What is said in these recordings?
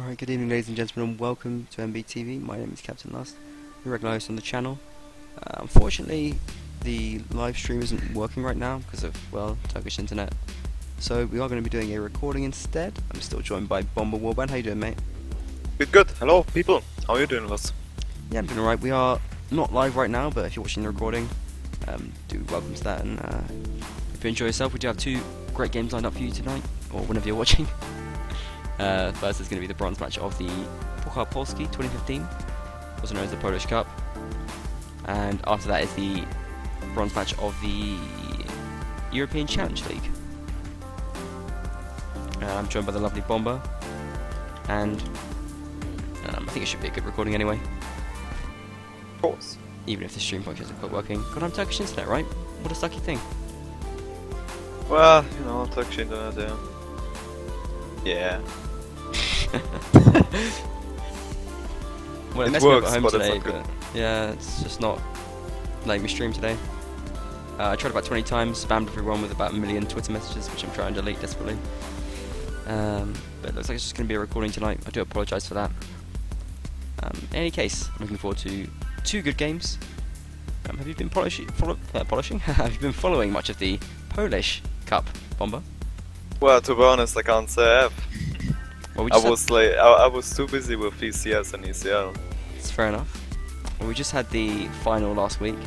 Alright, good evening ladies and gentlemen and welcome to MBTV. My name is Captain Lust, a regular host on the channel. Unfortunately, the live stream isn't working right now because of, well, Turkish internet. So we are going to be doing a recording instead. I'm still joined by Bomber Warband. How you doing, mate? Good. Hello, people. How are you doing, Lust? Yeah, I'm doing alright. We are not live right now, but if you're watching the recording, do welcome to that. And if you enjoy yourself, we do have two great games lined up for you tonight, or whenever you're watching. First is going to be the bronze match of the Puchar Polski 2015, also known as the Polish Cup, and after that is the bronze match of the European Challenge League. I'm joined by the lovely Bomber, and I think it should be a good recording anyway. Of course. Even if the stream function isn't quite working. God, I'm Turkish internet, right? What a sucky thing. Well, you know, Turkish internet, yeah. Yeah. Well, it It messed me up works, at home but it's today, not good. but yeah, it's just not letting me stream today. I tried about 20 times, spammed everyone with about 1 million Twitter messages, which I'm trying to delete desperately. But it looks like it's just going to be a recording tonight. I do apologise for that. In any case, I'm looking forward to two good games. Have you been polishing? Have you been following much of the Polish Cup, Bomber? Well, to be honest, I can't say I have. Well, we I just was too busy with VCS and ECL. It's fair enough. Well, we just had the final last week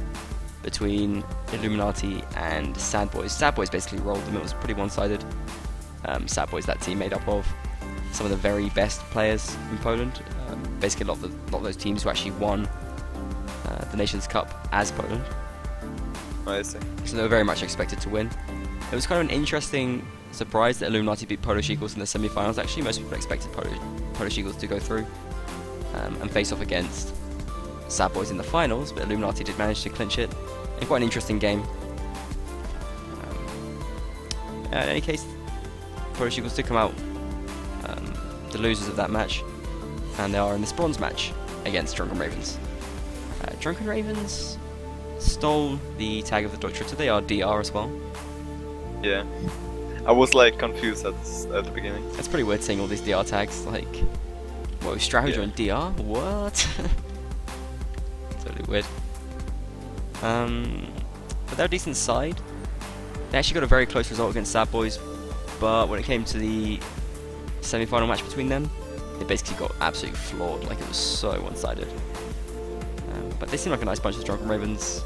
between Illuminati and Sad Boys. Sad Boys basically rolled them. It was pretty one-sided. Sad Boys, that team made up of some of the very best players in Poland. Basically, a lot of those teams who actually won the Nations Cup as Poland. I see. So they were very much expected to win. It was kind of an interesting surprise that Illuminati beat Polish Eagles in the semi-finals. Actually, most people expected Polish Eagles to go through and face off against Sad Boys in the finals, but Illuminati did manage to clinch it. And quite an interesting game. In any case, Polish Eagles did come out the losers of that match, and they are in this bronze match against Drunken Ravens. Drunken Ravens stole the tag of the Doctor, so they are DR as well. Yeah. I was like confused at the beginning. It's pretty weird seeing all these DR tags, like, whoa, Straho joined DR? What? Totally weird. But they're a decent side. They actually got a very close result against Sad Boys, but when it came to the semi-final match between them, they basically got absolutely floored, like it was so one-sided. But they seem like a nice bunch of Drunken Ravens.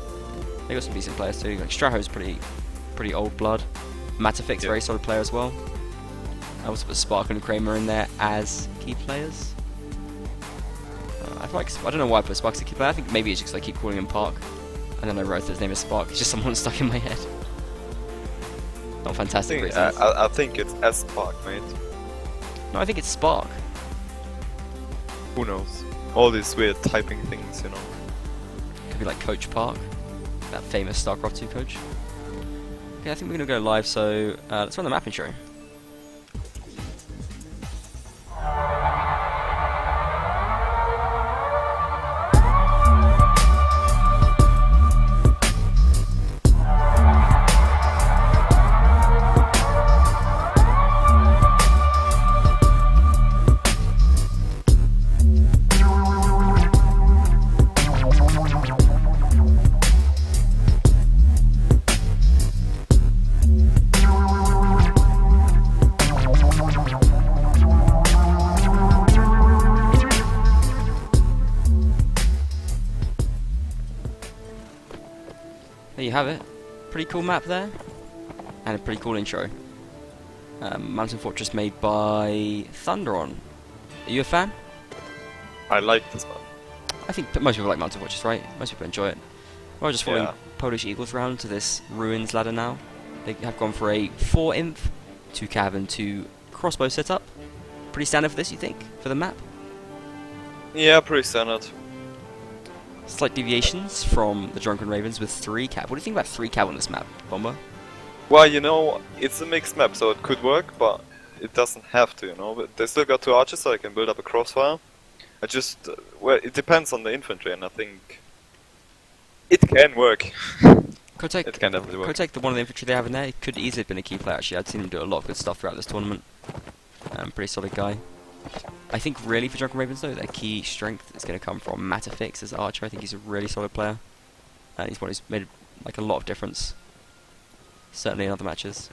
They got some decent players too, like Straho's pretty old blood. Matafik's very solid player as well. I also put Spark and Kramer in there as key players. I don't know why I put Spark as a key player. I think maybe it's just because I keep calling him Park, and then I wrote his name as Spark. It's just someone stuck in my head. Not fantastic reasons. I think it's S-Park, mate. No, I think it's Spark. Who knows? All these weird typing things, you know. Could be like Coach Park, that famous StarCraft 2 coach. Okay, I think we're going to go live, so let's run the map intro. There you have it. Pretty cool map there, and a pretty cool intro. Mountain Fortress made by Thunderon. Are you a fan? I like this one. I think most people like Mountain Fortress, right? Most people enjoy it. We're just following Yeah. Polish Eagles round to this Ruins ladder now. They have gone for a 4 imp, 2 cav and 2 crossbow setup. Pretty standard for this, you think, for the map? Yeah, pretty standard. Slight deviations from the Drunken Ravens with 3 cav. What do you think about 3 cav on this map, Bomber? Well, you know, it's a mixed map, so it could work, but it doesn't have to, you know. But they still got 2 archers, so I can build up a crossfire. Well, it depends on the infantry, and I think it can work. Kotek, It can definitely work. Kotek, the one of the infantry they have in there, it could easily have been a key player actually. I'd seen him do a lot of good stuff throughout this tournament. Pretty solid guy. I think really for Drunken Ravens though, their key strength is going to come from Matafix as Archer. I think he's a really solid player, and he's one who's made like a lot of difference, certainly in other matches.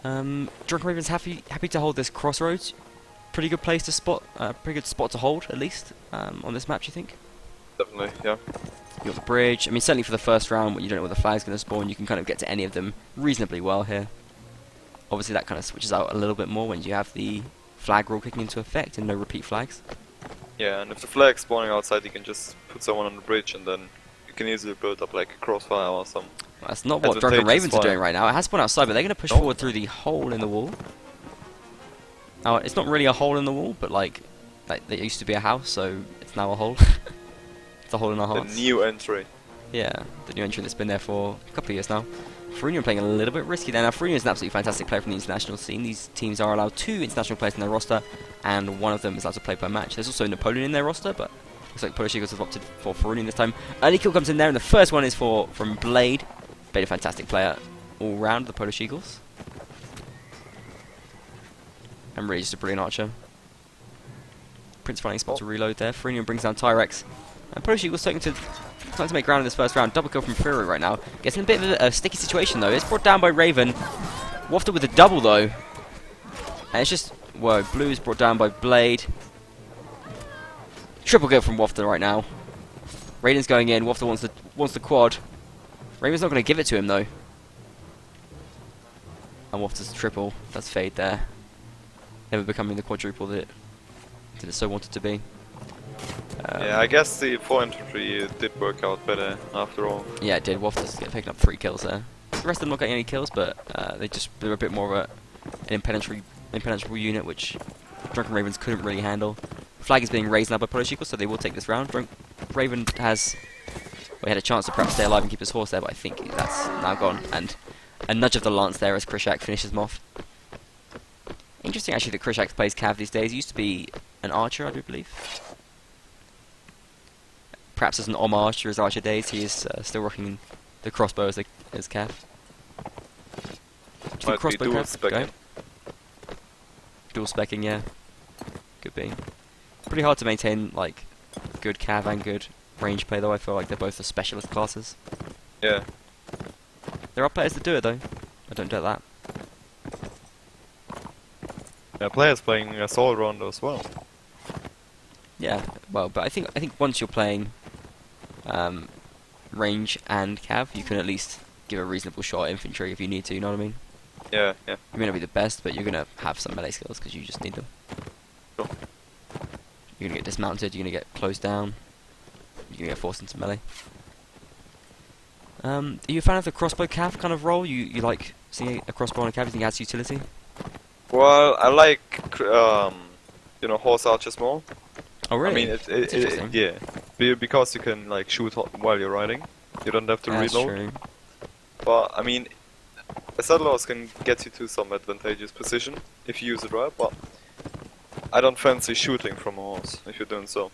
Drunken Ravens happy to hold this crossroads. Pretty good place to spot, pretty good spot to hold at least on this map. You think? Definitely, yeah. You got the bridge. I mean, certainly for the first round when you don't know where the flag's going to spawn, you can kind of get to any of them reasonably well here. Obviously, that kind of switches out a little bit more when you have the flag rule kicking into effect and no repeat flags. Yeah, and if the flag's spawning outside, you can just put someone on the bridge, and then you can easily build up like a crossfire or some. Well, that's not what Drunken Ravens are doing right now. It has spawned outside, but they're going to push forward through the hole in the wall. Now, it's not really a hole in the wall, but like there used to be a house, so it's now a hole. It's a hole in our hearts. The new entry. Yeah, the new entry that's been there for a couple of years now. Frunion playing a little bit risky there. Now, Frunion is an absolutely fantastic player from the international scene. These teams are allowed 2 international players in their roster, and one of them is allowed to play per match. There's also Napoleon in their roster, but looks like Polish Eagles have opted for Frunion this time. Early kill comes in there, and the first one is from Blade. Blade, a fantastic player all round, the Polish Eagles. And really just a brilliant archer. Prince finding a spot to reload there. Frunion brings down Tyrex. And Polish Eagles starting to make ground in this first round. Double kill from Fury right now. Gets in a bit of a sticky situation though. It's brought down by Raven. Wafted with a double though. And it's just, whoa, Blue is brought down by Blade. Triple kill from Wafter right now. Raiden's going in. Wafter wants the quad. Raven's not going to give it to him though. And Wafter's triple. That's fade there. Never becoming the quadruple that it so wanted to be. Yeah, I guess the 4 infantry did work out better after all. Yeah, it did. Wafter's picking up 3 kills there. The rest of them not getting any kills, but they're a bit more of an impenetrable unit, which Drunken Ravens couldn't really handle. Flag is being raised now by Polish Eagles, so they will take this round. Raven had a chance to perhaps stay alive and keep his horse there, but I think that's now gone. And a nudge of the lance there as Krishak finishes him off. Interesting actually that Krishak plays Cav these days. He used to be an archer, I do believe. Perhaps as an homage to his archer days, he is still rocking the crossbow as Cav. Do you think crossbow dual Cav? Go. Dual specking, yeah. Could be. Pretty hard to maintain like good Cav and good range play though. I feel like they're both the specialist classes. Yeah. There are players that do it though. I don't doubt that. Yeah, players playing Assault Rondo as well. Yeah, well, but I think once you're playing range and cav, you can at least give a reasonable shot at infantry if you need to. You know what I mean? Yeah, yeah. You may not be the best, but you're gonna have some melee skills because you just need them. Sure. You're gonna get dismounted. You're gonna get closed down. You're gonna get forced into melee. Are you a fan of the crossbow cav kind of role? You like seeing a crossbow on a cav? You think it has utility? Well, I like horse archers more. Oh really? I mean, yeah, because you can like shoot while you're riding. You don't have to That's reload. True. But I mean, a settlers can get you to some advantageous position if you use it right. But I don't fancy shooting from a horse if you're doing so.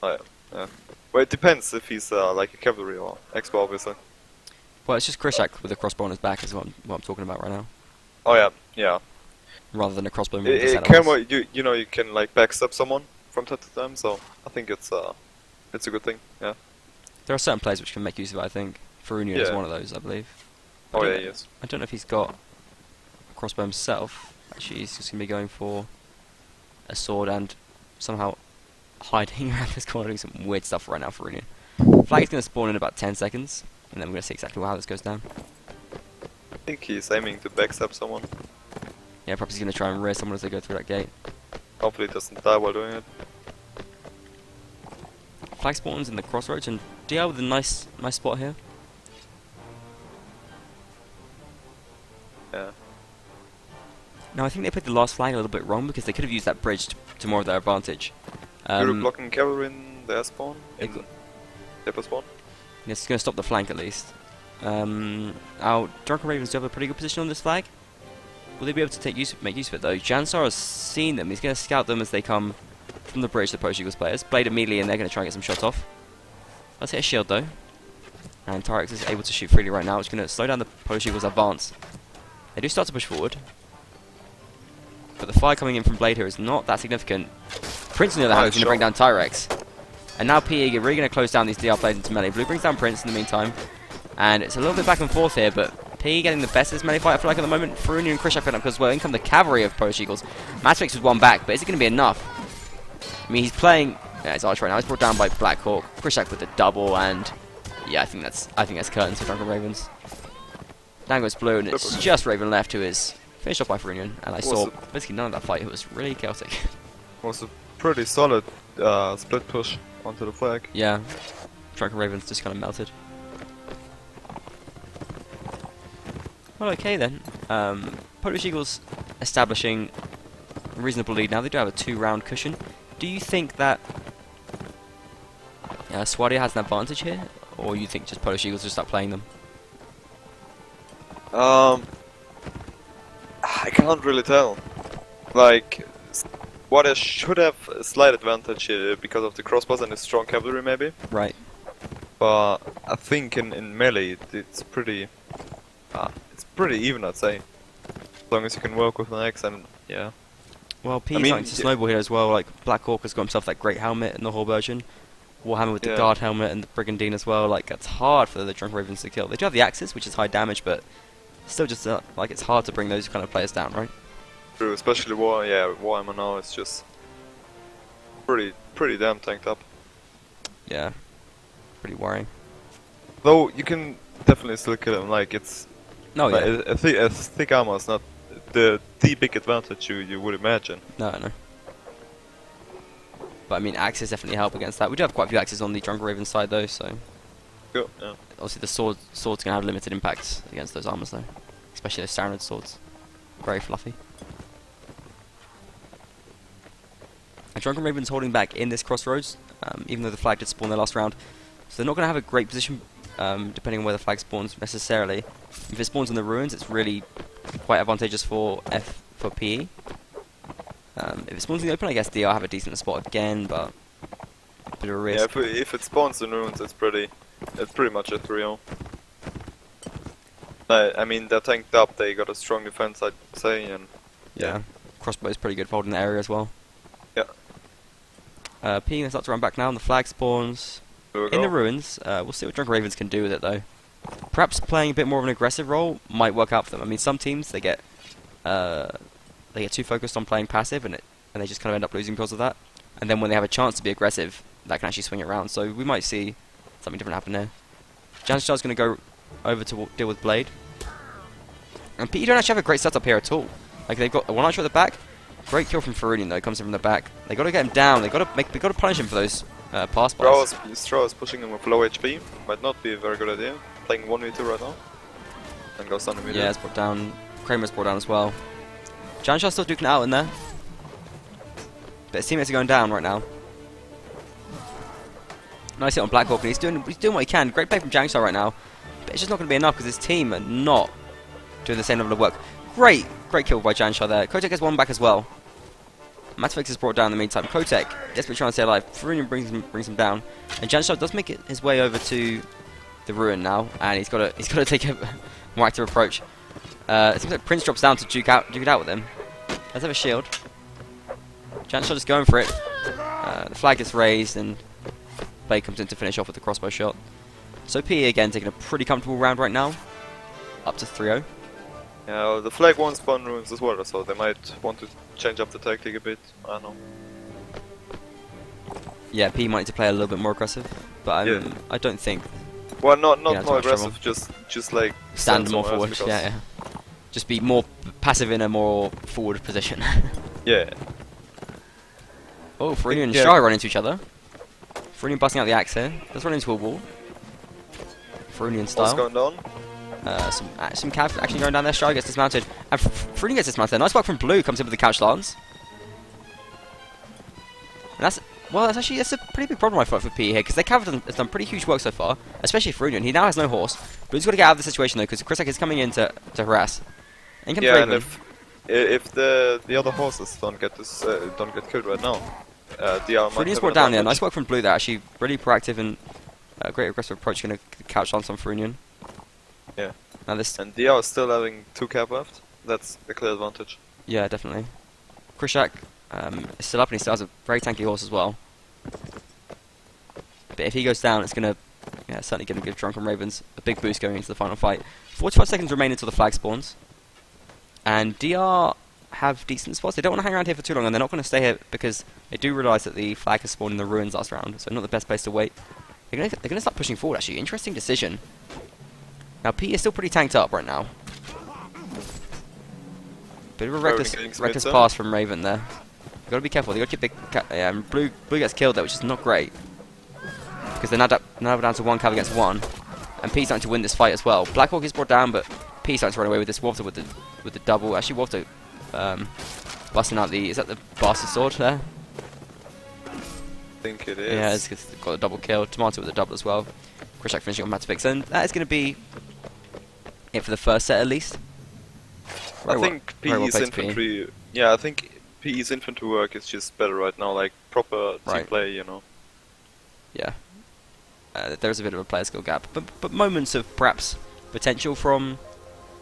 Yeah. Well, it depends if he's like a cavalry or expert, obviously. Well, it's just Krishak with a crossbow on his back is what I'm talking about right now. Oh yeah, yeah. Rather than a crossbow. It can you can like backstab someone from time to time, so I think it's a good thing. Yeah. There are certain players which can make use of it. I think Farunian is one of those, I believe. Oh yeah, yes. I don't know if he's got a crossbow himself. Actually, he's just gonna be going for a sword and somehow hiding around this corner, doing some weird stuff right now. Farunian. Flag is gonna spawn in about 10 seconds, and then we're gonna see exactly how this goes down. I think he's aiming to backstab someone. Yeah, probably he's gonna try and rear someone as they go through that gate. Hopefully he doesn't die while doing it. Flag spawns in the crossroads, and DL with a nice spot here. Yeah. Now I think they played the last flag a little bit wrong because they could have used that bridge to more of their advantage. You're blocking cavalry in their spawn? In their spawn? Yes, it's going to stop the flank at least. Our Drunken Ravens do have a pretty good position on this flag. Will they be able to make use of it though? Jansar has seen them. He's going to scout them as they come from the bridge, the Polish Eagles players. Blade immediately, and they're going to try and get some shots off. Let's hit a shield though. And Tyrex is able to shoot freely right now, which is going to slow down the Polish Eagles' advance. They do start to push forward. but the fire coming in from Blade here is not that significant. Prince, on the other hand, is going to bring down Tyrex. And now PE are really going to close down these DR blades into melee. Blue brings down Prince in the meantime. And it's a little bit back and forth here, but PE getting the best of this melee fight, I feel like, at the moment. Faruni and Krishak putting up as well. In come the cavalry of Polish Eagles. Mecz with one back, but is it going to be enough? I mean, he's playing... Yeah, it's Arch right now. He's brought down by Black Hawk. Krishak with the double, and... Yeah, I think that's curtains for Drunken Ravens. Down goes Blue, and it's just Raven left, who is finished off by Farunian. And I saw basically none of that fight. It was really chaotic. Was a pretty solid split push onto the flag. Yeah. Drunken Ravens just kind of melted. Well, okay then. Polish Eagles establishing a reasonable lead now. They do have a 2-round cushion. Do you think that Swadia has an advantage here? Or you think just Polish Eagles just start playing them? I can't really tell. Like, Swadia should have a slight advantage because of the crossbows and the strong cavalry, maybe. Right. But I think in melee it's pretty even, I'd say. As long as you can work with an axe, and yeah. Well, P's starting to snowball here as well. Like Black Hawk has got himself that great helmet in the whole version. Warhammer with the guard helmet and the Brigandine as well. Like, it's hard for the Drunken Ravens to kill. They do have the axes, which is high damage, but still just like it's hard to bring those kind of players down, right? True, especially Warhammer now is just pretty damn tanked up. Yeah, pretty worrying. Though you can definitely still kill him. Like, it's a thick armor is not the big advantage you would imagine. No, no. But I mean, axes definitely help against that. We do have quite a few axes on the Drunken Raven side though, so cool, yeah. Obviously the swords can have limited impacts against those armors though, especially those standard swords. Very fluffy. And Drunken Raven's holding back in this crossroads, even though the flag did spawn their last round. So they're not going to have a great position, depending on where the flag spawns necessarily. If it spawns in the ruins, it's really quite advantageous for PE. If it spawns in the open, I guess DR have a decent spot again, but a bit of a risk. Yeah, if it spawns in ruins, it's pretty much a 3-0. I mean, they're tanked up. They got a strong defense, I'd say, and yeah, crossbow is pretty good for holding the area as well. Yeah. PE starts to run back now, and the flag spawns in the ruins. We'll see what Drunken Ravens can do with it, though. Perhaps playing a bit more of an aggressive role might work out for them. I mean, some teams they get too focused on playing passive, and they just kind of end up losing because of that. And then when they have a chance to be aggressive, that can actually swing it around. So we might see something different happen there. Janstar's going to go over to deal with Blade. And PE don't actually have a great setup here at all. Like, they've got one archer at the back. Great kill from Farunian though, comes in from the back. They got to get him down. They got to punish him for those pass bars. Straw is pushing him with low HP. Might not be a very good idea. Playing 1v2 right now. And goes down immediately. Yeah, it's brought down. Kramer's brought down as well. Janstar's still duking it out in there. But his teammates are going down right now. Nice hit on Black Hawk, and he's doing what he can. Great play from Janstar right now. But it's just not going to be enough because his team are not doing the same level of work. Great kill by Janstar there. Kotek has one back as well. Matfix is brought down in the meantime. Kotek, desperately trying to stay alive. Farunian brings him down. And Janstar does make his way over to the ruin now, and he's got to take a more active approach. It seems like Prince drops down to duke it out with him. Does have a shield. Janstar just going for it. The flag gets raised, and Blade comes in to finish off with the crossbow shot. So PE again taking a pretty comfortable round right now, up to 3-0. Yeah, well, the flag won't spawn ruins as well, so they might want to change up the tactic a bit. I don't know. Yeah, PE might need to play a little bit more aggressive, but I don't think. Well, not more aggressive, just like stand more forward. Yeah. Just be more passive in a more forward position. Yeah. Oh, Farunian and Shari run into each other. Farunian busting out the axe here. Let's run into a wall. Farunian style. What's going on? Some cav actually going down there. Shari gets dismounted. And Farunian gets dismounted. Nice work from Blue. Comes in with the couch lance. And that's a pretty big problem I thought for PE here, because their cav has done pretty huge work so far, especially Farunian. He now has no horse, but he's got to get out of the situation though, because Krishak is coming in to harass. And yeah, and if the other horses don't get killed right now, Farunian's brought down there. Nice work from Blue there. Actually, really proactive and great aggressive approach. Going to couch lance on Farunian. Yeah. Now this and DR is still having 2 cav left. That's a clear advantage. Yeah, definitely. Krishak is still up, and he still has a very tanky horse as well. But if he goes down, it's gonna certainly gonna give Drunken Ravens a big boost going into the final fight. 45 seconds remain until the flag spawns, and DR have decent spots. They don't want to hang around here for too long, and they're not going to stay here because they do realise that the flag has spawned in the ruins last round, so not the best place to wait. They're going to start pushing forward, actually. Interesting decision. Now, P is still pretty tanked up right now. Bit of a reckless pass from Raven there. You've got to be careful. You've got to keep the... Blue gets killed there, which is not great. Because they're now down to 1 cav against 1. And P's starting to win this fight as well. Blackhawk is brought down, but P's starting to run away with this Water with the double. Actually, Water busting out the... Is that the bastard sword there? I think it is. Yeah, it's got a double kill. Tomato with a double as well. Krishak finishing on Matavix. And that is going to be it for the first set at least. I think PE's infantry... Yeah, I think PE's infantry work is just better right now. Like, proper team play, you know. Yeah. There's a bit of a player skill gap. But moments of perhaps potential from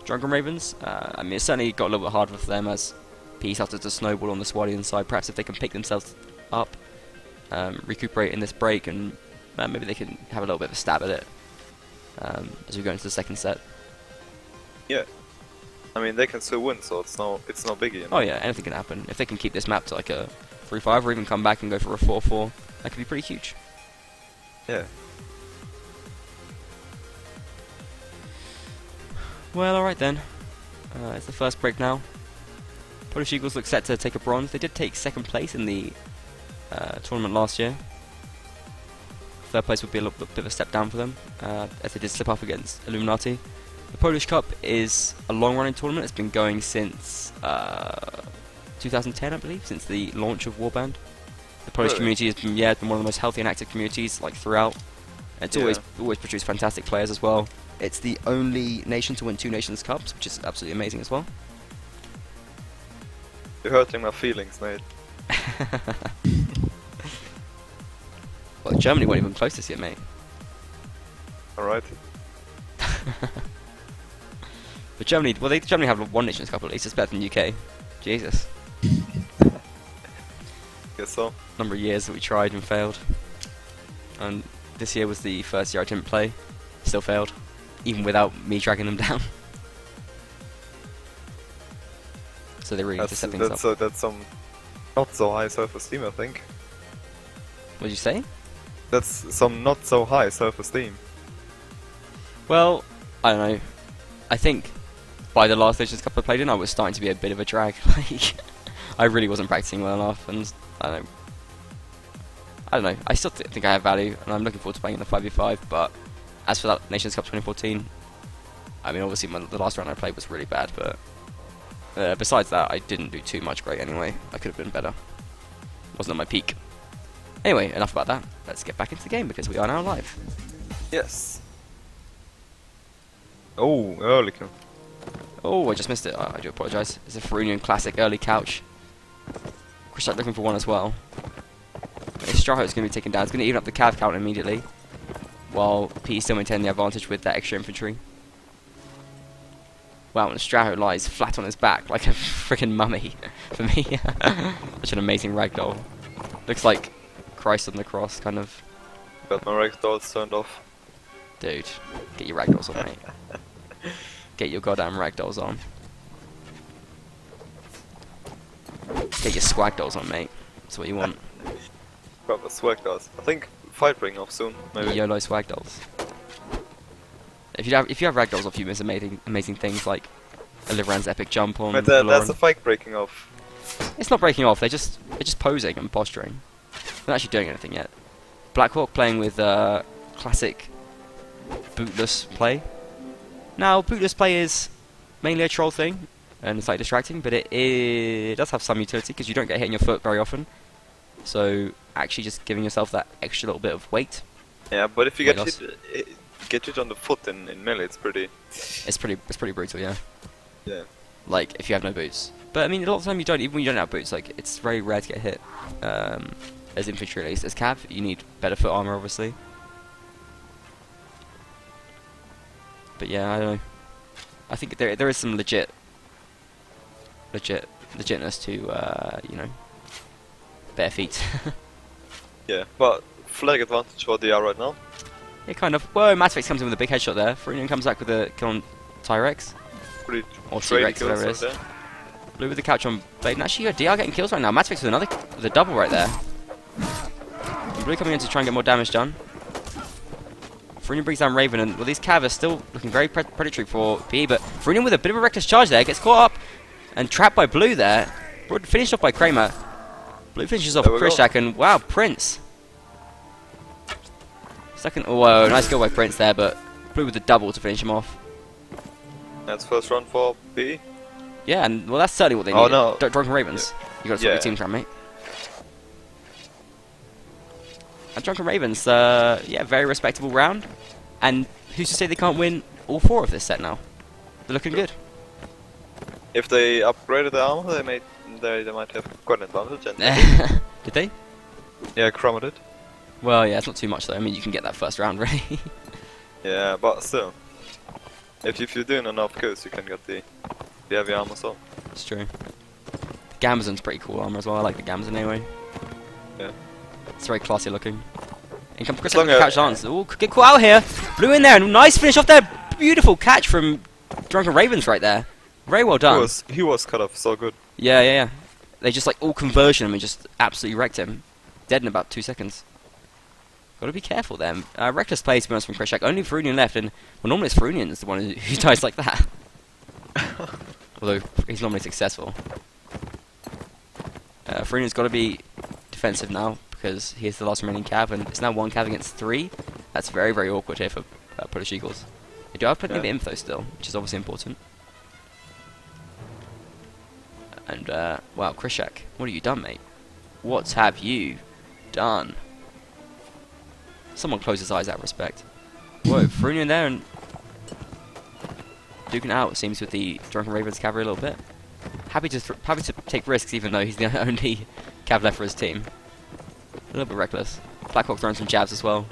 Drunken Ravens. I mean, it's certainly got a little bit harder for them as PE started to snowball on the Swadian side. Perhaps if they can pick themselves up, recuperate in this break, and maybe they can have a little bit of a stab at it as we go into the second set. Yeah. I mean, they can still win, so it's no biggie. You know? Oh yeah, anything can happen. If they can keep this map to like a 3-5 or even come back and go for a 4-4, that could be pretty huge. Yeah. Well, alright then. It's the first break now. Polish Eagles look set to take a bronze. They did take second place in the tournament last year. Third place would be a little bit of a step down for them, as they did slip up against Illuminati. The Polish Cup is a long-running tournament. It's been going since 2010, I believe, since the launch of Warband. The Polish community has been, been one of the most healthy and active communities, like, throughout. And it's always produced fantastic players as well. It's the only nation to win 2 Nations Cups, which is absolutely amazing as well. You're hurting my feelings, mate. Well, Germany weren't even close this year, mate. Alright. But Germany, well, Germany have 1 Nations Cup at least. It's better than UK. Jesus. Guess so. Number of years that we tried and failed. And this year was the first year I didn't play. Still failed. Even without me dragging them down. So they really need to set things up. That's some not so high self-esteem, I think. What did you say? That's some not so high self-esteem. Well, I don't know. I think by the last Nations Cup I played in, I was starting to be a bit of a drag. Like, I really wasn't practicing well enough, and I don't know. I still think I have value, and I'm looking forward to playing in the 5v5. But as for that Nations Cup 2014, I mean, obviously the last round I played was really bad, but besides that, I didn't do too much great anyway. I could have been better. Wasn't at my peak. Anyway, enough about that. Let's get back into the game because we are now live. Yes. Oh, early kill. Oh, I just missed it. I do apologise. It's a Farunian classic early couch. Krishak looking for one as well. Straho is going to be taken down. It's going to even up the cav count immediately, while P still maintaining the advantage with that extra infantry. Wow, and Straho lies flat on his back like a freaking mummy for me. Such an amazing ragdoll. Looks like Christ on the cross, kind of. Got my ragdolls turned off. Dude, get your ragdolls on, mate. Get your goddamn ragdolls on. Get your swag dolls on, mate. That's what you want. Proper swag dolls. I think fight bring off soon, maybe. YOLO swag dolls. If you have ragdolls off, you miss amazing things like Oliveran's epic jump on. But that's the fight breaking off. It's not breaking off. They're just posing and posturing. They're not actually doing anything yet. Blackhawk playing with classic bootless play. Now, bootless play is mainly a troll thing, and it's like distracting, but it does have some utility because you don't get hit in your foot very often. So actually, just giving yourself that extra little bit of weight. Yeah, but if you get it on the foot in melee, it's pretty. It's pretty brutal, yeah. Yeah. Like if you have no boots. But I mean, a lot of the time you don't. Even when you don't have boots, like it's very rare to get hit. As infantry, at least. As cav, you need better foot armor, obviously. But yeah, I don't know. I think there is some legit legitness to, you know, bare feet. Yeah, but flag advantage for DR right now. Yeah, kind of. Whoa, Matfix comes in with a big headshot there. Frunion comes back with a kill on Tyrex. Pretty Or trade T-Rex, whatever it is. right there. Blue with the couch on Blade. And actually, DR getting kills right now. Matfix with a double right there. And Blue coming in to try and get more damage done. Frunion brings down Raven, and well, these Cav are still looking very predatory for PE, but Frunion with a bit of a reckless charge there, gets caught up and trapped by Blue there. Finished off by Kramer. Blue finishes off Krishak, and wow, Prince. Second, oh, whoa, nice goal by Prince there, but Blue with the double to finish him off. That's first run for PE. Yeah, and well, that's certainly what they need. Oh no, Drunken Ravens. Yeah. You got to sort your teams around, mate. And Drunken Ravens, yeah, very respectable round. And who's to say they can't win all 4 of this set now? They're looking good. If they upgraded the armor, they might have got an advantage. And Did they? yeah, Chroma did. Well, yeah, it's not too much though. I mean, you can get that first round, really. Yeah, but still, if you're doing enough kills, you can get the heavy armor. So It's true. The Gamazon's pretty cool armor as well. I like the Gamazon anyway. yeah. It's very classy looking. In comes Chris Long with the catch lance. Ooh, could get caught out here. Blue in there, and nice finish off there. Beautiful catch from Drunken Ravens right there. Very well done. He was cut off so good. Yeah. They just like all conversion him and just absolutely wrecked him. Dead in about 2 seconds. Gotta be careful then. Reckless play to be honest from Krishak. Only Frunion left, and well, normally it's Frunion is the one who dies like that. Although he's normally successful. Frunion's got to be defensive now because he is the last remaining Cav, and it's now 1 Cav against 3. That's very, very awkward here for Polish Eagles. They do have plenty of info still, which is obviously important. And wow, Krishak, what have you done, mate? What have you done? Someone close his eyes out of respect. Whoa, Frunion there and duking it out, seems, with the Drunken Ravens cavalry a little bit. Happy to take risks even though he's the only cav left for his team. A little bit reckless. Blackhawk throwing some jabs as well.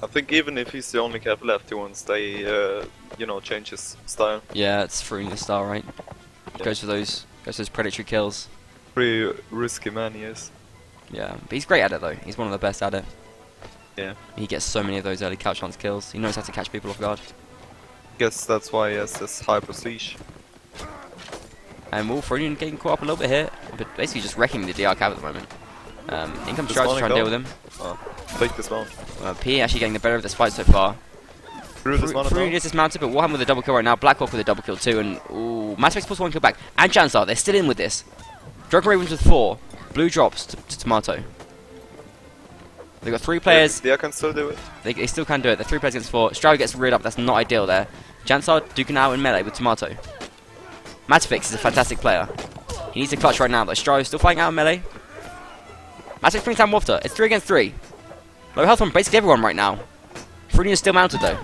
I think even if he's the only cav left, he won't stay, you know, change his style. Yeah, it's Frunion's style, right? Yeah. Goes for those predatory kills. Pretty risky man he is. Yeah, but he's great at it though. He's one of the best at it. Yeah. He gets so many of those early couch lance kills. He knows how to catch people off guard. Guess that's why he has this high prestige. And Wolf Frunion getting caught up a little bit here, but basically just wrecking the DR cav at the moment. In comes Stride to try and deal with him. Oh, take this one. P actually getting the better of this fight so far. Frunion is dismounted, but Warhammer with a double kill right now. Blackhawk with a double kill too, and ooh, Matrix plus 1 kill back. And Jansar, they're still in with this. Drunken Ravens with 4. Blue drops to Tomato. They've got 3 players. They can still do it. They still can do it. They're 3 players against 4. Stroud gets reared up. That's not ideal there. Jansar duking out in melee with Tomato. Matfix is a fantastic player. He needs a clutch right now, though. Stroud still fighting out in melee. Matfix brings down Wafter. It's 3 against 3. Low health from basically everyone right now. Frunion is still mounted, though.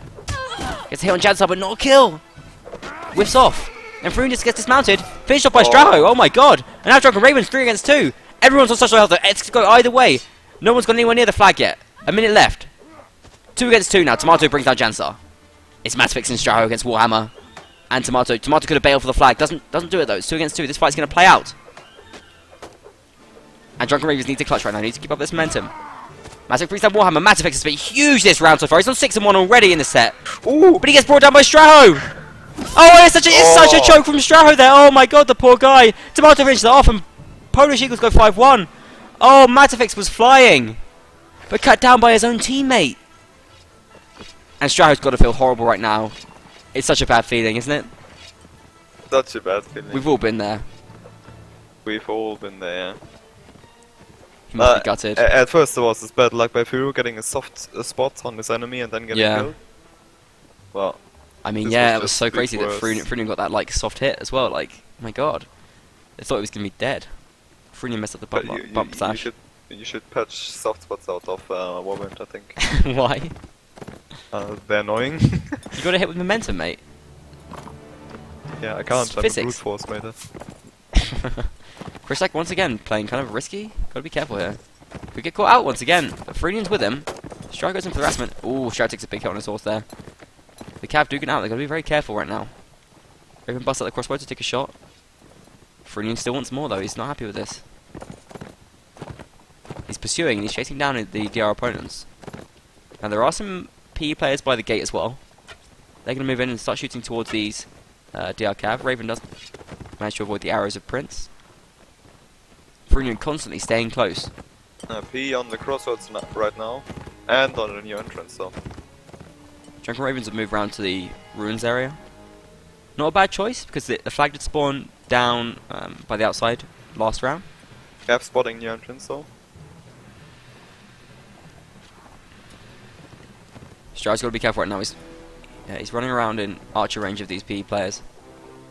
Gets a hit on Jansar, but not a kill. Whiffs off. And Frunion just gets dismounted. Finished off by Straho. Oh my god. And now Drunken Ravens 3 against 2. Everyone's on such low health, though. It's going either way. No one's got anywhere near the flag yet. A minute left. 2 against 2 now. Tomato brings down Jansar. It's Matfix and Straho against Warhammer. And Tomato. Tomato could have bailed for the flag. Doesn't do it though. It's 2 against 2. This fight's going to play out. And Drunken Ravens need to clutch right now. Needs to keep up this momentum. Matfix brings down Warhammer. Matfix has been huge this round so far. He's on 6-1 already in the set. Ooh, but he gets brought down by Straho. Oh, it's such a choke from Straho there. Oh my god, the poor guy. Tomato finishes it off and Polish Eagles go 5-1. Oh, Matafix was flying, but cut down by his own teammate. And Straho's got to feel horrible right now. It's such a bad feeling, isn't it? Such a bad feeling. We've all been there. We've all been there. He must be gutted. At first there was this bad luck by Furu getting a soft spot on his enemy and then getting killed. Well, I mean, yeah, it was so crazy that Frunion got that like soft hit as well. Like, oh my god, they thought he was gonna be dead. Frunion messed up the bump slash. You should patch soft spots out of Warband, I think. Why? They're annoying. You got to hit with momentum, mate. Yeah, I can't. It's I'm physics. a brute force mate. Krishak once again playing kind of risky. Got to be careful here. We get caught out once again. But Frunion's with him. Stroud goes in for the harassment. Ooh, Stroud takes a big hit on his horse there. The Cav duking out. They've got to be very careful right now. Raven busts out the crossbow to take a shot. Frunion still wants more though, he's not happy with this. He's pursuing, he's chasing down the DR opponents. Now there are some PE players by the gate as well. They're going to move in and start shooting towards these DR cav. Raven does manage to avoid the arrows of Prince. Frunion constantly staying close. P on the crossroads right now, and on the new entrance, so. Drunken Ravens have moved round to the ruins area. Not a bad choice, because the flag did spawn down by the outside last round. Cav spotting new entrance, so. Strahd's got to be careful right now. He's running around in archer range of these PE players.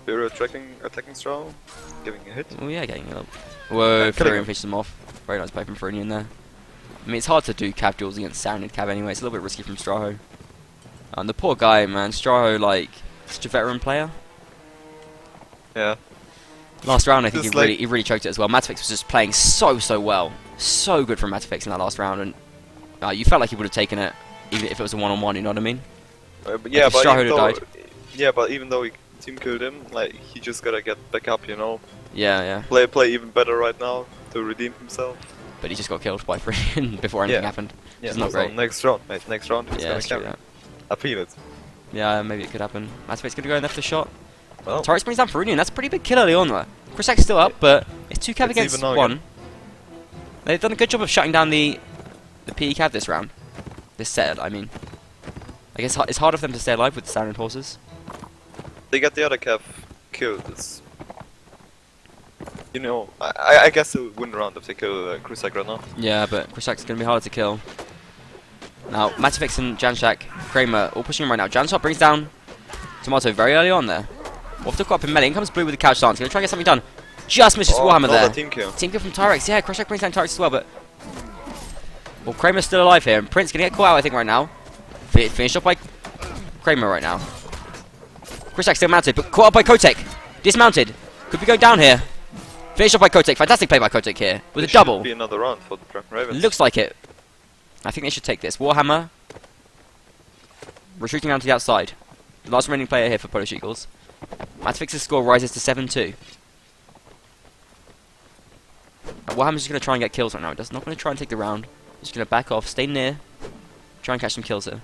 They're attacking straw, giving a hit. Oh yeah, getting a little. Whoa, Frunion fishes them off. Very nice play from Frunion there. I mean, it's hard to do cav duels against sounded cav anyway. It's a little bit risky from Straho. And the poor guy, man. Straho, like, such a veteran player. Yeah. Last round, I think he really choked it as well. Matafix was just playing so well. So good from Matafix in that last round, and you felt like he would have taken it, even if it was a one-on-one. You know what I mean? But yeah, like but even though he team killed him, like he just gotta get back up, you know. Yeah. Play even better right now to redeem himself. But he just got killed by Frunion before anything happened. Yeah, it's not so great. Next round, mate. Next round, he's Yeah, gonna that's true. carry. That. I feel it. Yeah, maybe it could happen. Matafix gonna go in there for the shot. Well, Tarek brings down Frunion. That's a pretty big kill early on there. Krisek's still up, but it's 2 cav against 1. They've done a good job of shutting down the PE cav this round. This set, I mean. I guess it's harder for them to stay alive with the standard horses. They get the other cav killed. It's, you know, I guess they'll win the round if they kill Krusek right now. Yeah, but Krisek's going to be harder to kill. Now, Matafix and Janshak, Kramer, all pushing him right now. Janshak brings down Tomato very early on there. Off to up in melee. In comes Blue with the couch dance. Going to try and get something done. Just misses Warhammer there. Team kill. Team kill from Tyrex. Yeah, Krusek brings down Tyrex as well, but... Well, Kramer's still alive here, and Prince going to get caught out, I think, right now. Finished off by Kramer right now. Krisek's still mounted, but caught up by Kotek. Dismounted. Could be going down here. Finished off by Kotek. Fantastic play by Kotek here. With a double. Should be another round for the Drunken Ravens. Looks like it. I think they should take this. Warhammer. Retreating down to the outside. The last remaining player here for Polish Eagles. Matafix's score rises to 7-2. Warhammer's just going to try and get kills right now. He's not going to try and take the round. He's just going to back off, stay near, try and catch some kills here.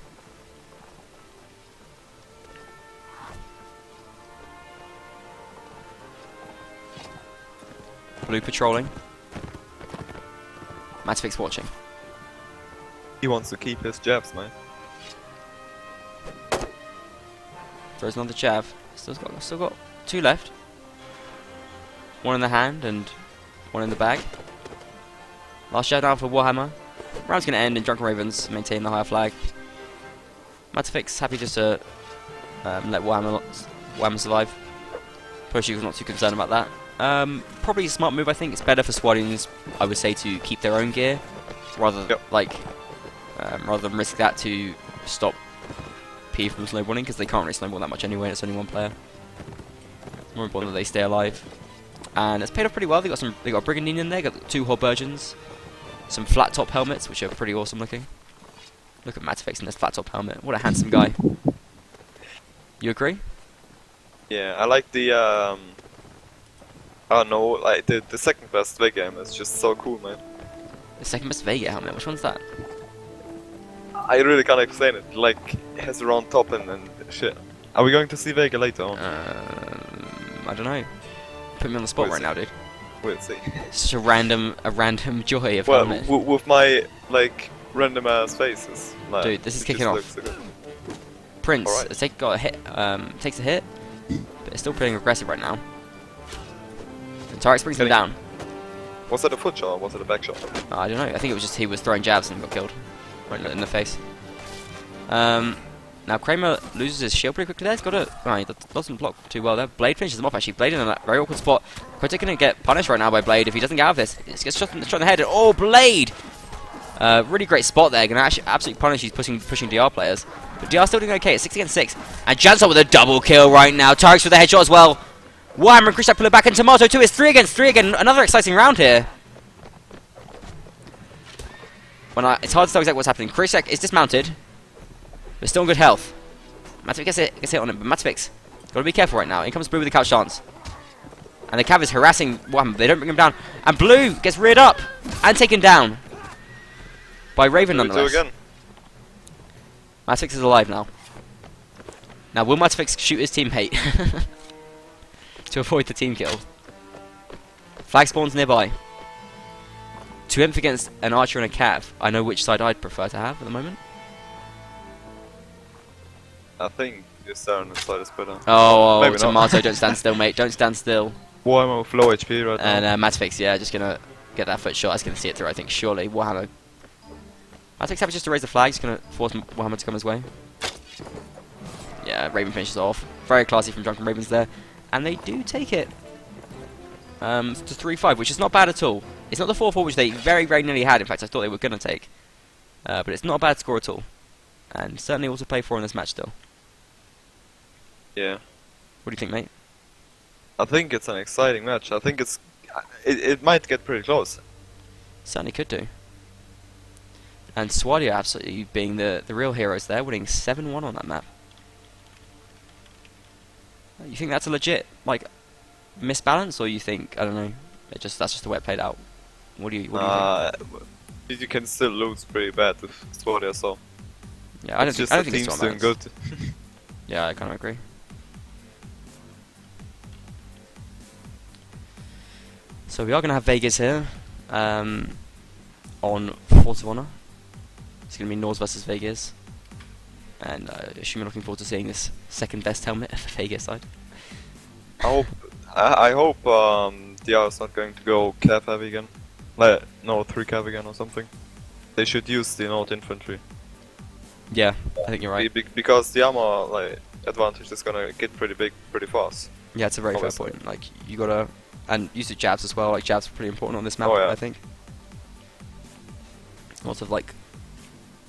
Blue patrolling. Matafix watching. He wants to keep his jabs, man. Throws another jab. Still got 2 left. 1 in the hand and 1 in the bag. Last jab down for Warhammer. Round's going to end and Drunken Ravens maintain the higher flag. Matafix happy just to let Warhammer survive. Polish Eagles not too concerned about that. Probably a smart move, I think. It's better for squadrons, I would say, to keep their own gear rather than risk that to stop P from snowballing, because they can't really snowball that much anyway, and it's only 1 player. It's more important that they stay alive. And it's paid off pretty well. They got a Brigandine in there, got 2 Horburgeons, some flat top helmets, which are pretty awesome looking. Look at Matafix in this flat top helmet. What a handsome guy. You agree? Yeah, I like the I don't know, like the second best Vega helmet is just so cool, man. The second best Vega helmet. Which one's that? I really can't explain it. Like, it has a round top and shit. Are we going to see Vega later on? I don't know. Put me on the spot right now, dude. We'll see. Such a random joy of helmet. With my like random ass faces. Like, dude, this is kicking off. So Prince got a hit. Takes a hit, but it's still pretty aggressive right now. And Tarex brings him down. Was that a foot shot or was it a back shot? I don't know. I think it was just he was throwing jabs and got killed in the face. Now Kramer loses his shield pretty quickly there. He's got he doesn't block too well there. Blade finishes him off actually. Blade in a very awkward spot. Quite going to get punished right now by Blade if he doesn't get out of this. He gets shot in the head. Oh, Blade! Really great spot there. Going to actually absolutely punish these pushing DR players. But DR still doing okay. It's 6 against 6. And Jansa with a double kill right now. Tarex with a headshot as well. Warhammer and Krisak pull it back, and Tomato too. It's 3 against 3 again. Another exciting round here. It's hard to tell exactly what's happening. Krisak is dismounted, but still in good health. Matafix gets hit on it, but Matafix got to be careful right now. In comes Blue with the couch dance. And the cav is harassing Warband, they don't bring him down. And blue gets reared up and taken down by Raven nonetheless. Again. Matfix is alive now. Now, will Matfix shoot his teammate to avoid the team kill? Flag spawns nearby. 2 imp against an archer and a cav. I know which side I'd prefer to have at the moment. I think this down side is better. Oh, Maybe Tomato, don't stand still, mate. Don't stand still. Warhammer with low HP right now. And Matfix, yeah, just gonna get that foot shot. That's gonna see it through, I think, surely. Warhammer. Matfix happy just to raise the flag. He's gonna force Warhammer to come his way. Yeah, Raven finishes off. Very classy from Drunken Ravens there. And they do take it. To 3-5, which is not bad at all. It's not the 4-4 which they very, very nearly had. In fact, I thought they were going to take. But it's not a bad score at all. And certainly all to play for in this match still. Yeah. What do you think, mate? I think it's an exciting match. I think it might get pretty close. Certainly could do. And Swadia absolutely being the real heroes there, winning 7-1 on that map. You think that's a legit, like, misbalance, or you think, I don't know, that's just the way it played out? What do you think? You can still lose pretty bad with Swadia, so Yeah, I don't think it's team's doing good. Yeah, I kind of agree. So we are going to have Vegas here on Force of Honor. It's going to be Norse versus Vegas. And I assume you're looking forward to seeing this second best helmet of the Vegas side. I hope DR is not going to go cav heavy again. Like, no, 3 cav again or something. They should use the North infantry. Yeah, I think you're right. Because the armor advantage is gonna get pretty big pretty fast. Yeah, it's a very fair point. Like, you gotta... And use the jabs as well. Like, jabs are pretty important on this map, I think. Lots of, like,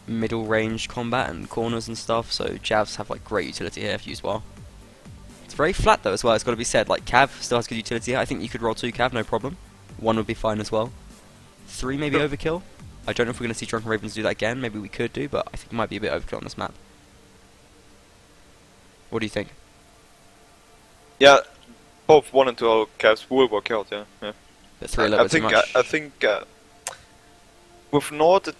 middle range combat and corners and stuff, so jabs have, like, great utility here if used well. It's very flat, though, as well, it's got to be said. Like, cav still has good utility here. I think you could roll 2 cav, no problem. 1 would be fine as well. 3 maybe overkill. I don't know if we're going to see Drunken Ravens do that again. Maybe we could do, but I think it might be a bit overkill on this map. What do you think? Yeah, both 1 and 2 cavs will work out, yeah. But 3 a little bit too much. I think with North,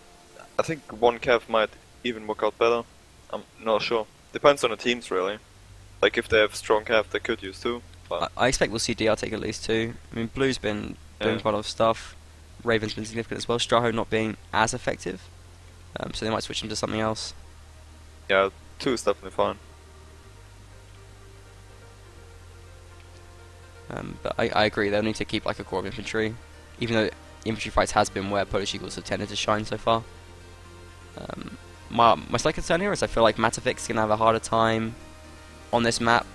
I think 1 cav might even work out better. I'm not sure. Depends on the teams, really. Like, if they have strong cav, they could use 2. But I expect we'll see DR take at least 2. I mean, Blue's been doing quite a lot of stuff. Raven's been significant as well. Straho not being as effective. So they might switch him to something else. Yeah, 2 is definitely fine. But I agree, they'll need to keep like a core of infantry. Even though infantry fights has been where Polish Eagles have tended to shine so far. My slight concern here is I feel like Matafix is going to have a harder time on this map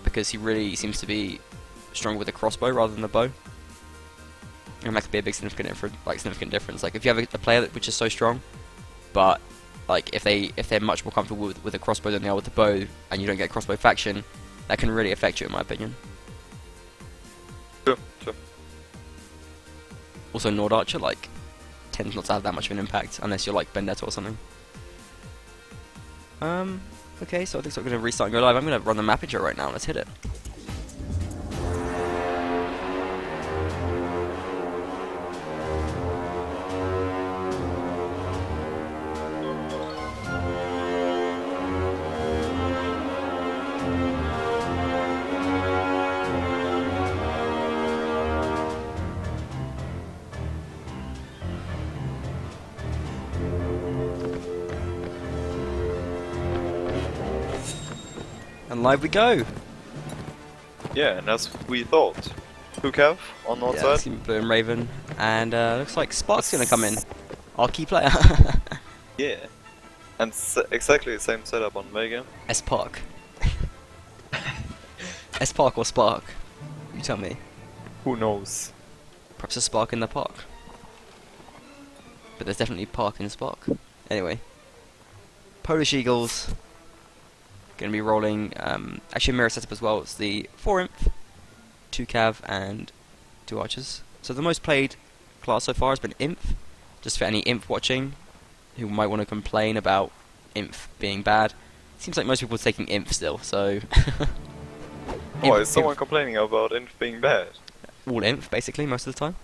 because he really seems to be stronger with the crossbow rather than the bow. And that could be a big significant difference. Like if you have a player which is so strong, but like if they're much more comfortable with a crossbow than they are with the bow, and you don't get a crossbow faction, that can really affect you, in my opinion. Sure. Also, Nord Archer like tends not to have that much of an impact unless you're like Vendetta or something. Okay, so I think I'm going to restart and go live. I'm going to run the map intro right now. Let's hit it. And live we go! Yeah, and as we thought. 2 cav on North Yeah, side. Blue and Raven. And looks like Spark's going to come in. Our key player. Yeah. And exactly the same setup on Mega. S-Park. S-Park or Spark? You tell me. Who knows? Perhaps a Spark in the park. But there's definitely Park in Spark. Anyway. Polish Eagles. Going to be rolling, actually a mirror setup as well. It's the 4 imp, 2 cav, and 2 archers. So the most played class so far has been imp. Just for any imp watching who might want to complain about imp being bad. Seems like most people are taking imp still, so... Oh, is someone complaining about imp being bad? all inf basically most of the time.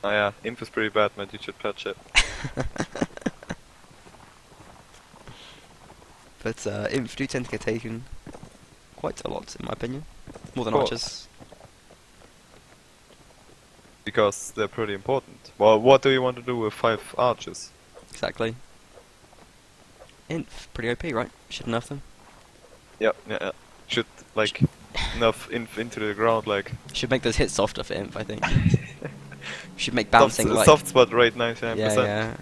Oh yeah, Inf is pretty bad, man. You should patch it. But inf do tend to get taken quite a lot, in my opinion, more than Cool. archers. Because they're pretty important. Well, what do you want to do with 5 archers? Exactly. Inf, pretty OP, right? Should nerf them. Yeah, yeah, yeah. Should, like, nerf Inf into the ground, like... Should make those hits softer for inf, I think. Should make bouncing soft, like... soft spot rate 99%. Yeah, yeah.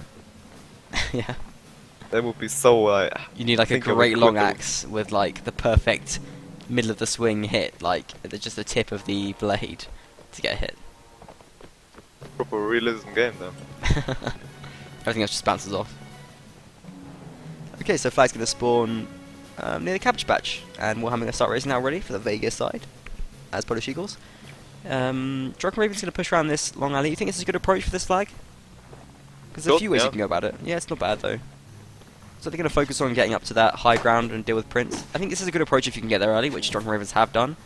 Yeah. That would be so, You need like a think of a great long quick- axe with like the perfect middle of the swing hit, like just the tip of the blade to get a hit. proper realism game then. Everything else just bounces off. Okay, so flag's gonna spawn near the cabbage patch, and Warhammer gonna start racing now ready for the Vegas side, as Polish Eagles. Drunken Raven's gonna push around this long alley. You think this is a good approach for this flag? Because there's a Good, few ways yeah. you can go about it. Yeah, it's not bad though. So they're going to focus on getting up to that high ground and deal with Prince. I think this is a good approach if you can get there early, which Drunken Ravens have done.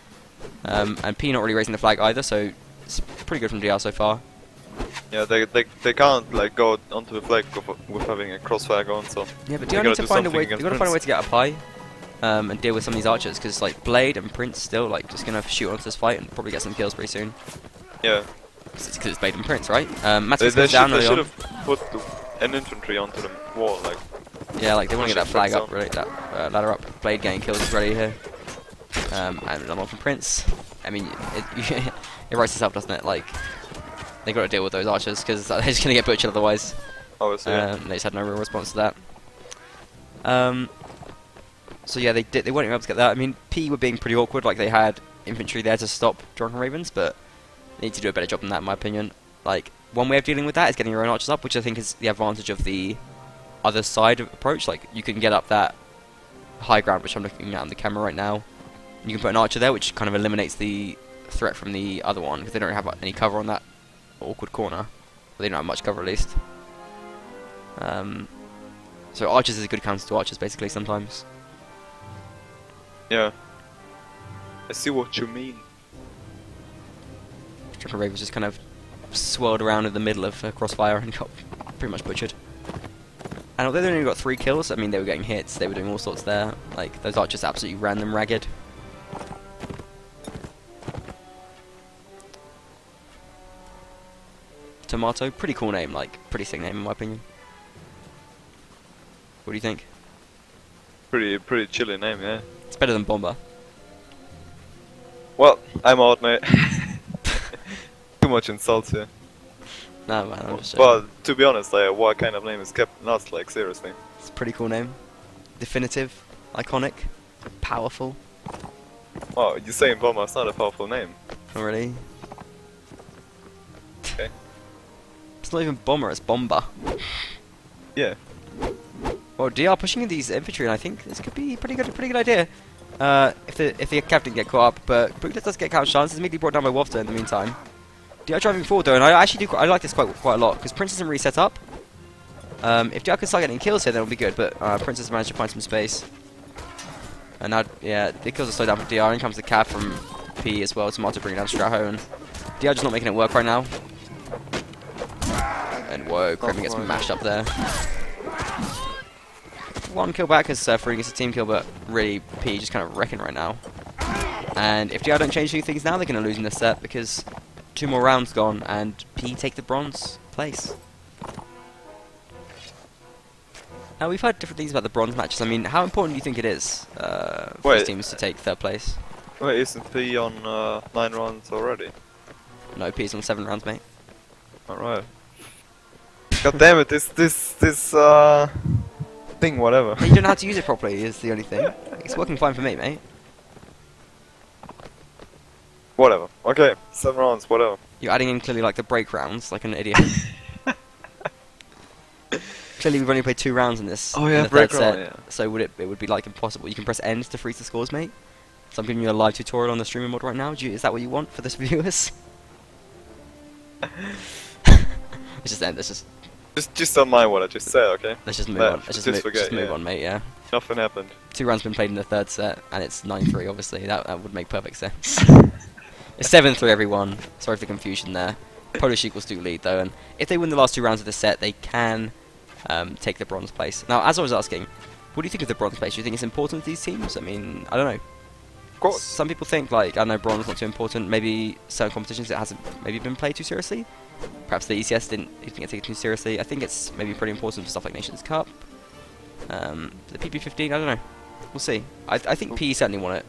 And P not really raising the flag either, so it's pretty good from DR so far. Yeah, they can't, like, go onto the flag with having a crossfire going, so... Yeah, but They DR gotta need to do find a something way. against They've got to find a way Prince. to get up high and deal with some of these archers, because like Blade and Prince still like just going to shoot onto this fight and probably get some kills pretty soon. Yeah. Because it's Blade and Prince, right? Mecz They goes down early should on. have put an infantry onto the wall, like... Yeah, like they want to get that pushing flag up, Prince really, that ladder up. Blade getting kills is ready here. And another one from Prince. I mean, it writes itself, doesn't it? Like, they got to deal with those archers because they're just gonna get butchered otherwise. Obviously, yeah. They just had no real response to that. So yeah, they weren't able to get that. I mean, P were being pretty awkward. Like they had infantry there to stop Drunken Ravens, but they need to do a better job than that, in my opinion. Like one way of dealing with that is getting your own archers up, which I think is the advantage of the other side of approach. Like you can get up that high ground, which I'm looking at on the camera right now. You can put an archer there, which kind of eliminates the threat from the other one because they don't have any cover on that awkward corner. Or they don't have much cover at least. So archers is a good counter to archers, basically sometimes. Yeah. I see what you mean. Drunken Ravens just kind of swirled around in the middle of crossfire and got pretty much butchered. And although they only got 3 kills, I mean they were getting hits, they were doing all sorts there. Like those archers absolutely ran them ragged. Tomato, pretty cool name, like pretty sick name in my opinion. What do you think? Pretty chilly name, yeah. It's better than Bomber. Well, I'm out, mate. Too much insults here. No man, I'm just joking. Well, to be honest, what kind of name is Captain Nuts, like, seriously? It's a pretty cool name. Definitive, iconic, powerful. Oh, you're saying Bomber's not a powerful name. Not really. Okay. It's not even Bomber, it's Bomber. Yeah. Well, DR pushing in these infantry, and I think this could be a pretty good idea. If the captain get caught up, but Brooklyn does get counter chances. Immediately brought down by Wafter in the meantime. DR driving forward though, and I actually I like this quite a lot because Prince isn't really set up. If DR can start getting kills here, then it'll be good. But Prince has managed to find some space, and now yeah, the kills are slowed down for DR. In comes the cap from P as well. Tomato bringing down Straho, and DR just not making it work right now. And whoa, Craven gets mashed up there. 1 kill back as Free gets a team kill, but really P just kind of wrecking right now. And if DR don't change things now, they're going to lose in this set because 2 more rounds gone and P take the bronze place. Now we've heard different things about the bronze matches. I mean, how important do you think it is for these teams to take 3rd place? Wait, isn't P on 9 rounds already? No, P's on 7 rounds, mate. Alright. God damn it, this thing, whatever. You don't know how to use it properly is the only thing. It's working fine for me, mate. Whatever. Okay, 7 rounds, whatever. You're adding in clearly like the break rounds, like an idiot. Clearly we've only played 2 rounds in this. Oh in yeah, the break 3rd round, set, yeah. so it would be like impossible. You can press end to freeze the scores, mate. So I'm giving you a live tutorial on the streaming mod right now. Is that what you want for this viewers? Let's just end. Just don't mind what I just said, okay? Let's just move No, on. Let's just forget, move yeah. on, mate. Yeah. Nothing happened. 2 rounds been played in the 3rd set, and it's 9-3. Obviously, that would make perfect sense. It's 7-3 everyone. Sorry for the confusion there. Polish Eagles do lead though, and if they win the last 2 rounds of the set, they can take the bronze place. Now, as I was asking, what do you think of the bronze place? Do you think it's important to these teams? I mean, I don't know. Of course. Some people think, like, I know bronze not too important. Maybe certain competitions it hasn't maybe been played too seriously. Perhaps the ECS didn't get taken too seriously. I think it's maybe pretty important for stuff like Nations Cup. The PP15, I don't know. We'll see. I think PE certainly won it.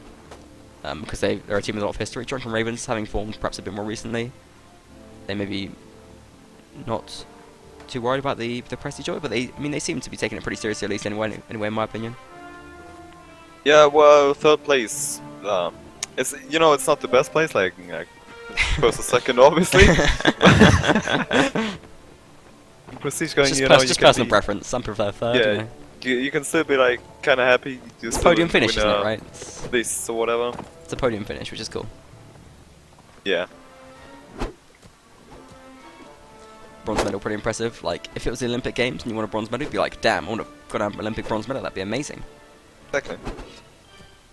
Because they're a team with a lot of history. Drunken Ravens, having formed perhaps a bit more recently, they may be not too worried about the prestige of it, but they seem to be taking it pretty seriously, at least anyway in my opinion. Yeah, well, 3rd place. It's it's not the best place. Like first or second, obviously. Prestige going, just personal preference. Some prefer 3rd. Yeah, you can still be like kind of happy. It's a podium finish, isn't it? Right? This or whatever. It's a podium finish, which is cool. Yeah. Bronze medal, pretty impressive. Like, if it was the Olympic Games and you won a bronze medal, you'd be like, damn, I want to go an Olympic bronze medal. That'd be amazing. Exactly.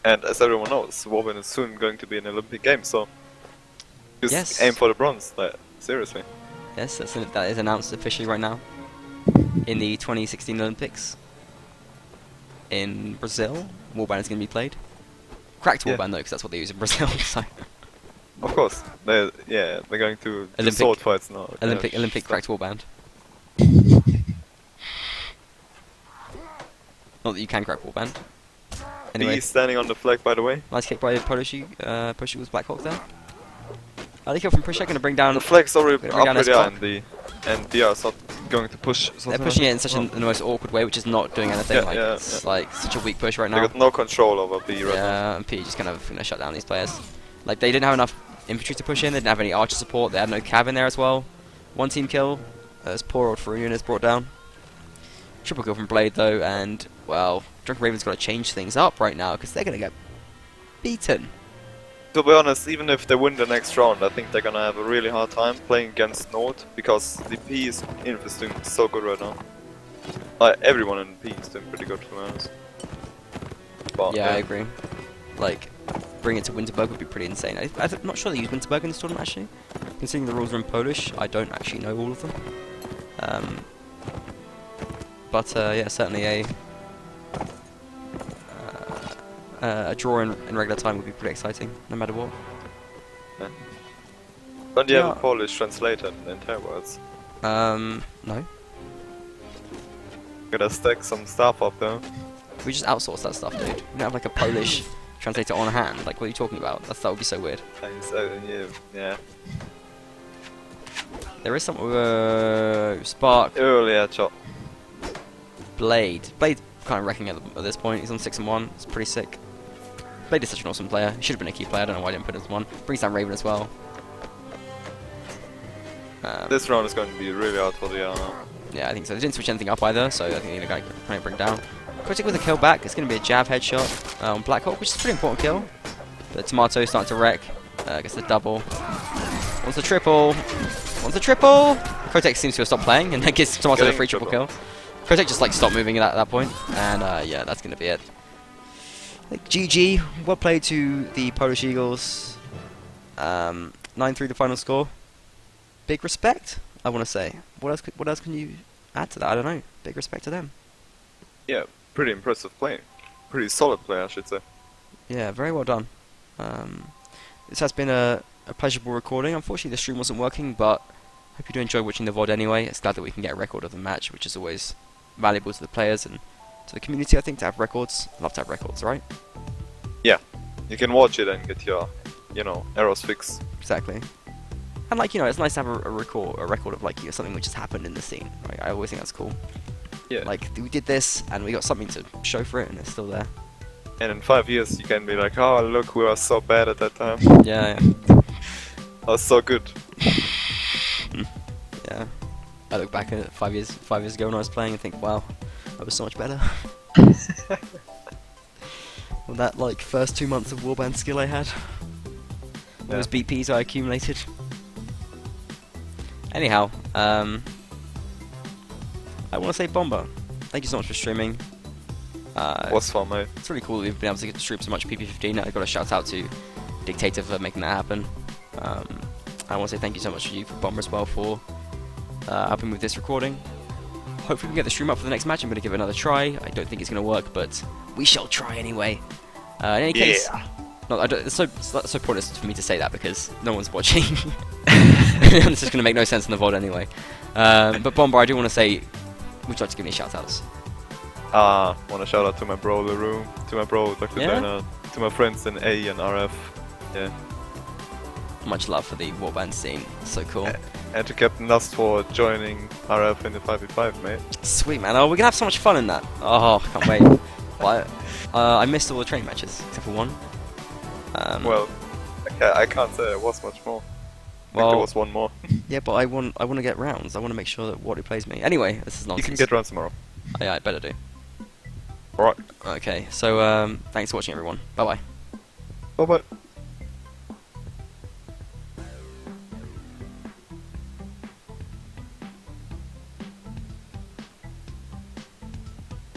And as everyone knows, Warband is soon going to be an Olympic game, so just aim for the bronze. Like, seriously. Yes, that is announced officially right now. In the 2016 Olympics in Brazil, Warband is going to be played. Cracked Warband though, because that's what they use in Brazil. So. Of course, they're going to do sword fights now. Olympic cracked Warband. Not that you can crack Warband. Anyway, he's standing on the flag, by the way. Nice kick by Polish Eagles Black Hawk there. I think from Prisha going to bring down the flag's already up there, and they are not going to push. They're pushing it in such the most awkward way, which is not doing anything. It's like such a weak push right now. They got no control over P right now. Yeah, and P just kind of shut down these players. Like they didn't have enough infantry to push in. They didn't have any archer support. They had no cav in there as well. 1 team kill. As poor old Farunian is brought down. Triple kill from Blade though, and well, Drunken Raven's got to change things up right now because they're going to get beaten. To be honest, even if they win the next round, I think they're gonna have a really hard time playing against Nord because the P's inf is doing so good right now. Like everyone in P is doing pretty good, to be honest. But, yeah, I agree. Like, bring it to Winterberg would be pretty insane. I'm not sure they use Winterberg in this tournament actually. Considering the rules are in Polish, I don't actually know all of them. But yeah, certainly a draw in regular time would be pretty exciting, no matter what. Yeah. Don't you have a Polish translator in the entire words? No. Gotta stack some stuff up there. We just outsource that stuff, dude. We don't have like a Polish translator on hand. Like, what are you talking about? That would be so weird. Yeah. There is some Spark. Earlier shot. Blade. Blade's kind of wrecking at this point. He's on 6-1. It's pretty sick. Blade is such an awesome player. He should have been a key player. I don't know why I didn't put him as 1. Brings down Raven as well. This round is going to be really hard for the yeah, I think so. They didn't switch anything up either, so I think they're going to bring down. Critic with a kill back. It's going to be a jab headshot on Black Hawk, which is a pretty important kill. The Tomato starting to wreck. Gets the double. Wants the triple. Wants the triple. Kotek seems to have stopped playing, and then gives Tomato the free triple kill. Kotek just like stopped moving at that point, and yeah, that's going to be it. Like, GG. Well played to the Polish Eagles. 9-3 the final score. Big respect, I want to say. What else can you add to that? I don't know. Big respect to them. Yeah, pretty impressive play. Pretty solid play, I should say. Yeah, very well done. This has been a pleasurable recording. Unfortunately, the stream wasn't working, but I hope you do enjoy watching the VOD anyway. It's glad that we can get a record of the match, which is always valuable to the players and to the community, I think, to have records. I love to have records, right? Yeah, you can watch it and get your, errors fixed. Exactly. And like, it's nice to have a record of like, something which has happened in the scene. Right? I always think that's cool. Yeah. Like, we did this and we got something to show for it, and it's still there. And in 5 years, you can be like, oh look, we were so bad at that time. Yeah. I was so good. Yeah. I look back at it 5 years ago when I was playing and think, wow, I was so much better. Well, that like first 2 months of Warband skill I had. All those BPs I accumulated. Anyhow, I want to say Bomber, thank you so much for streaming. Was fun, mate. It's really cool that we've been able to get to stream so much PP15. I got a shout out to Dictator for making that happen. I want to say thank you so much to you for Bomber as well for helping me with this recording. Hopefully we can get the stream up for the next match. I'm going to give it another try. I don't think it's going to work, but we shall try anyway. In any case, no, it's so pointless for me to say that because no one's watching. It's just going to make no sense in the VOD anyway. But Bomber, I do want to say, would you like to give me shout-outs? Want to shout out to my bro Leroux, to my bro Dr. Yeah? Dana, to my friends in A and RF. Yeah. Much love for the Warband scene. So cool. And to Captain Lust for joining RF in the 5v5, mate. Sweet, man. Oh, we're going to have so much fun in that. Oh, can't wait. Well, I missed all the training matches, except for one. Well, I can't say there was much more. I think Well, there was one more. yeah, but I want to get rounds. I want to make sure that Wadu plays me. Anyway, this is You nonsense. can get rounds tomorrow. Oh, yeah, I better do. Alright. Okay, so thanks for watching, everyone. Bye-bye. Bye bye.